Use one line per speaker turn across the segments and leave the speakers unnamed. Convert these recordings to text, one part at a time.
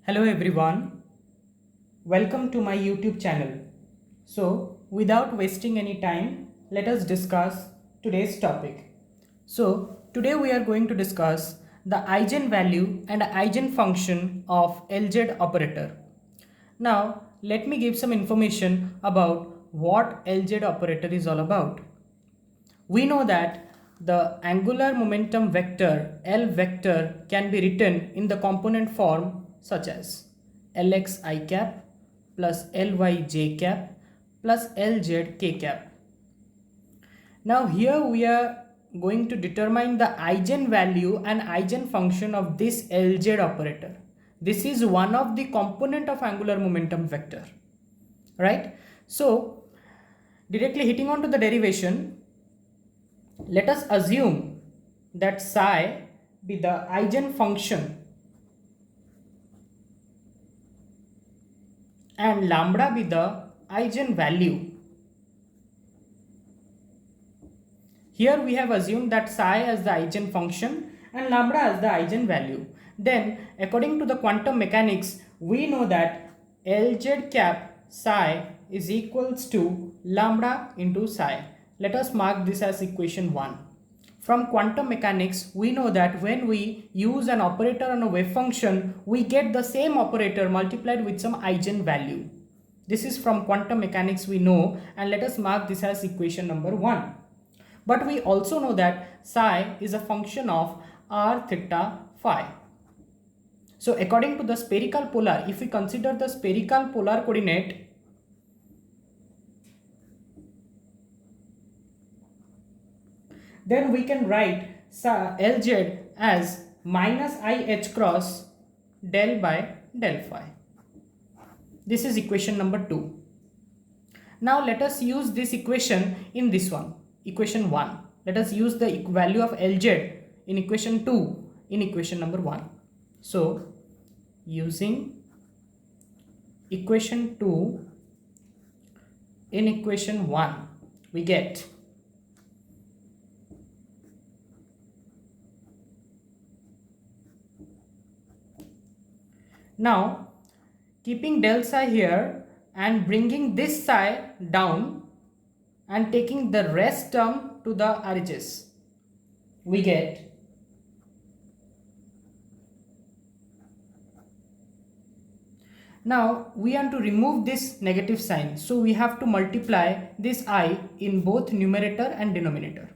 Hello everyone, welcome to my YouTube channel. So, without wasting any time, let us discuss today's topic. So, today we are going to discuss the eigenvalue and eigenfunction of LZ operator. Now, let me give some information about what LZ operator is all about. We know that the angular momentum vector L vector can be written in the component form such as Lx I cap plus Ly j cap plus Lz k cap. Now here we are going to determine the eigenvalue and eigenfunction of this Lz operator. This is one of the component of angular momentum vector, right? So directly hitting on to the derivation, let us assume that psi be the eigenfunction and lambda be the eigenvalue. Here we have assumed that psi as the eigenfunction and lambda as the eigenvalue. Then according to the quantum mechanics, we know that Lz cap psi is equals to lambda into psi. Let us mark this as equation 1. From quantum mechanics, we know that when we use an operator on a wave function, we get the same operator multiplied with some eigenvalue. This is from quantum mechanics we know, and let us mark this as equation number 1. But we also know that psi is a function of r theta phi. So according to the spherical polar, if we consider the spherical polar coordinate, then we can write Lz as minus I h cross del by del phi. This is equation number 2. Now let us use this equation in this one, equation 1. Let us use the value of Lz in equation 2 in equation number 1. So using equation 2 in equation 1, we get now keeping del psi here and bringing this psi down and taking the rest term to the RHS, we get now we want to remove this negative sign, so we have to multiply this I in both numerator and denominator.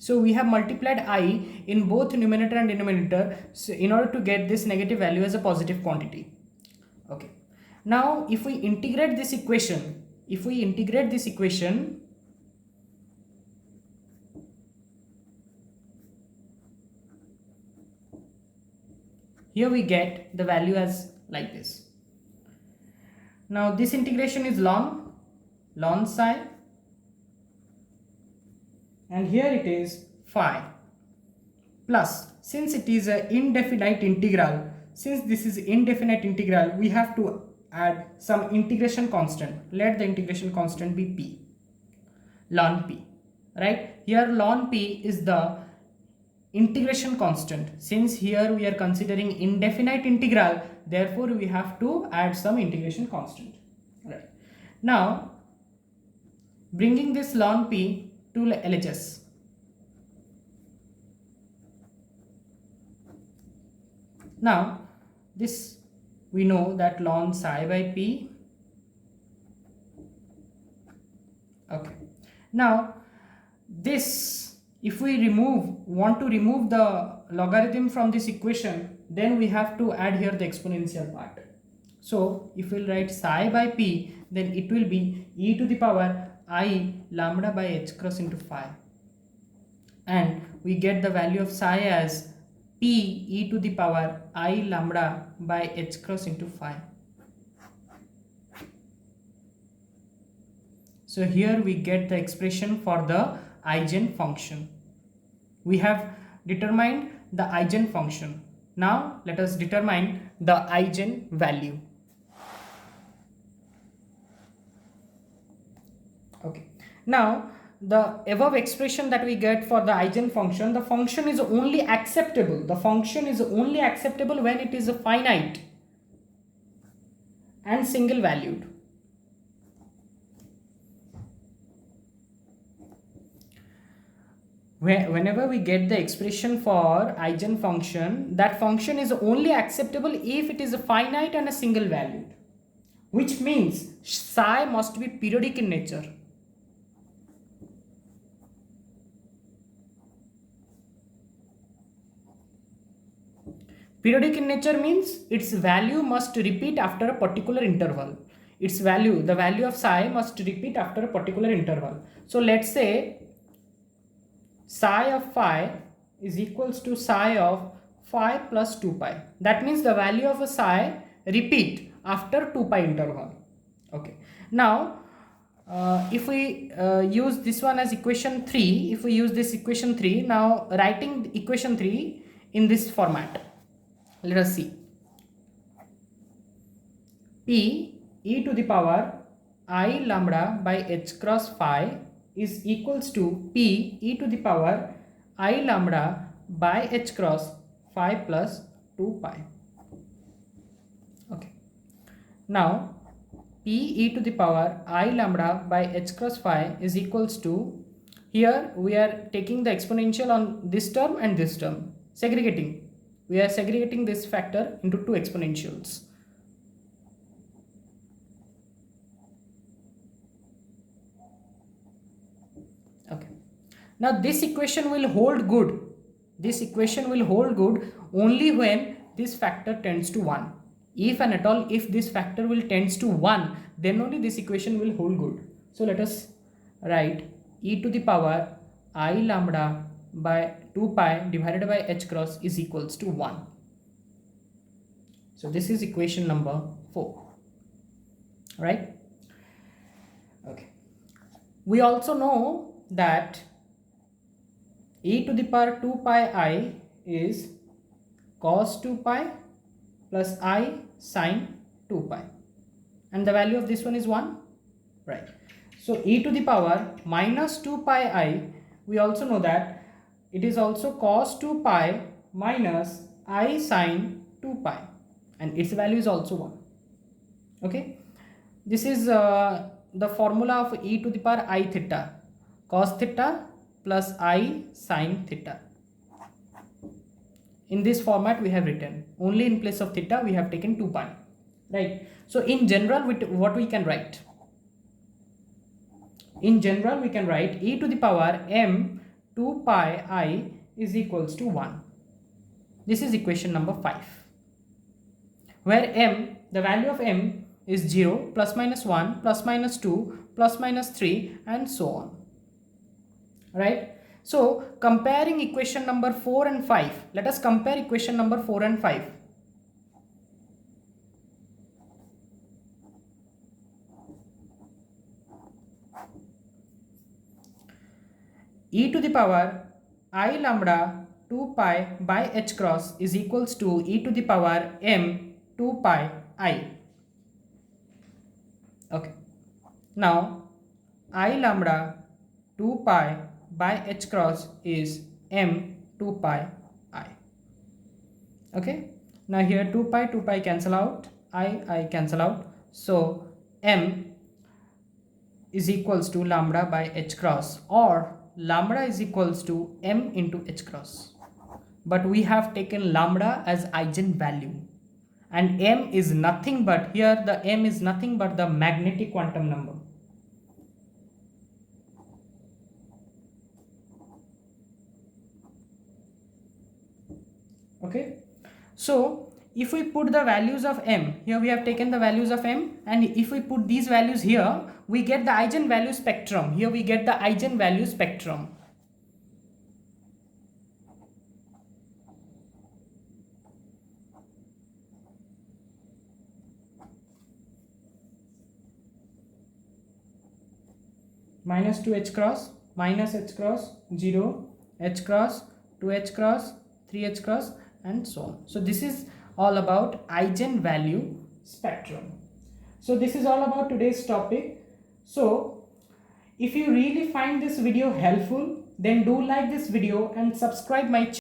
So we have multiplied I in both numerator and denominator, so in order to get this negative value as a positive quantity. Okay. Now if we integrate this equation, here we get the value as like this. Now this integration is ln psi, and here it is phi, plus since it is an indefinite integral, we have to add some integration constant. Let the integration constant be p, ln p, right? Here ln p is the integration constant. Since here we are considering indefinite integral, therefore we have to add some integration constant, right? Now bringing this ln p to LHS, now this we know that ln psi by p. Okay, now this, if we want to remove the logarithm from this equation, then we have to add here the exponential part. So if we'll write psi by p, then it will be e to the power I lambda by h cross into phi, and we get the value of psi as p e to the power I lambda by h cross into phi. So here we get the expression for the eigenfunction. We have determined the eigenfunction. Now let us determine the eigenvalue. Okay, now the above expression that we get for the eigenfunction, the function is only acceptable. The function is only acceptable when it is a finite and single valued. Whenever we get the expression for eigenfunction, that function is only acceptable if it is a finite and a single valued, which means psi must be periodic in nature. Periodic in nature means its value must repeat after a particular interval. Its value, the value of psi must repeat after a particular interval. So let's say psi of phi is equals to psi of phi plus 2 pi. That means the value of a psi repeat after 2 pi interval. Okay. Now, if we use this one as equation 3, if we use this equation 3, now writing equation 3 in this format. Let us see. P e to the power I lambda by h cross phi is equals to P e to the power I lambda by h cross phi plus 2 pi. Okay. Now, P e to the power I lambda by h cross phi is equals to, here we are taking the exponential on this term and this term, segregating. We are segregating this factor into two exponentials. Okay. Now this equation will hold good. This equation will hold good only when this factor tends to 1. If and at all if this factor will tends to 1, then only this equation will hold good. So let us write e to the power I lambda by 2 pi divided by h cross is equals to 1. So this is equation number 4, right? Okay. We also know that e to the power 2 pi I is cos 2 pi plus I sin 2 pi, and the value of this one is 1, right? So e to the power minus 2 pi I, we also know that it is also cos 2 pi minus I sin 2 pi, and its value is also 1. Okay, this is the formula of e to the power I theta, cos theta plus I sin theta. In this format we have written, only in place of theta we have taken 2 pi, right? So in general, what we can write? In general we can write e to the power m 2 pi I is equals to 1. This is equation number 5, where m, the value of m is 0, plus minus 1, plus minus 2, plus minus 3, and so on, right? So comparing equation number 4 and 5, let us compare equation number 4 and 5. E to the power I lambda 2 pi by h cross is equals to e to the power m 2 pi I. Okay. Now I lambda 2 pi by h cross is m 2 pi I. Okay. Now here 2 pi cancel out, I cancel out. So m is equals to lambda by h cross, or lambda is equals to m into h cross. But we have taken lambda as eigenvalue, and m is nothing but, here the m is nothing but the magnetic quantum number. Okay, so if we put the values of m, here we have taken the values of m, and if we put these values here, we get the eigenvalue spectrum. Here we get the eigenvalue spectrum. Minus 2h cross, minus h cross, 0, h cross, 2h cross, 3h cross, and so on. So this is all about eigenvalue spectrum. So this is all about today's topic. So If you really find this video helpful, then do like this video and subscribe my channel.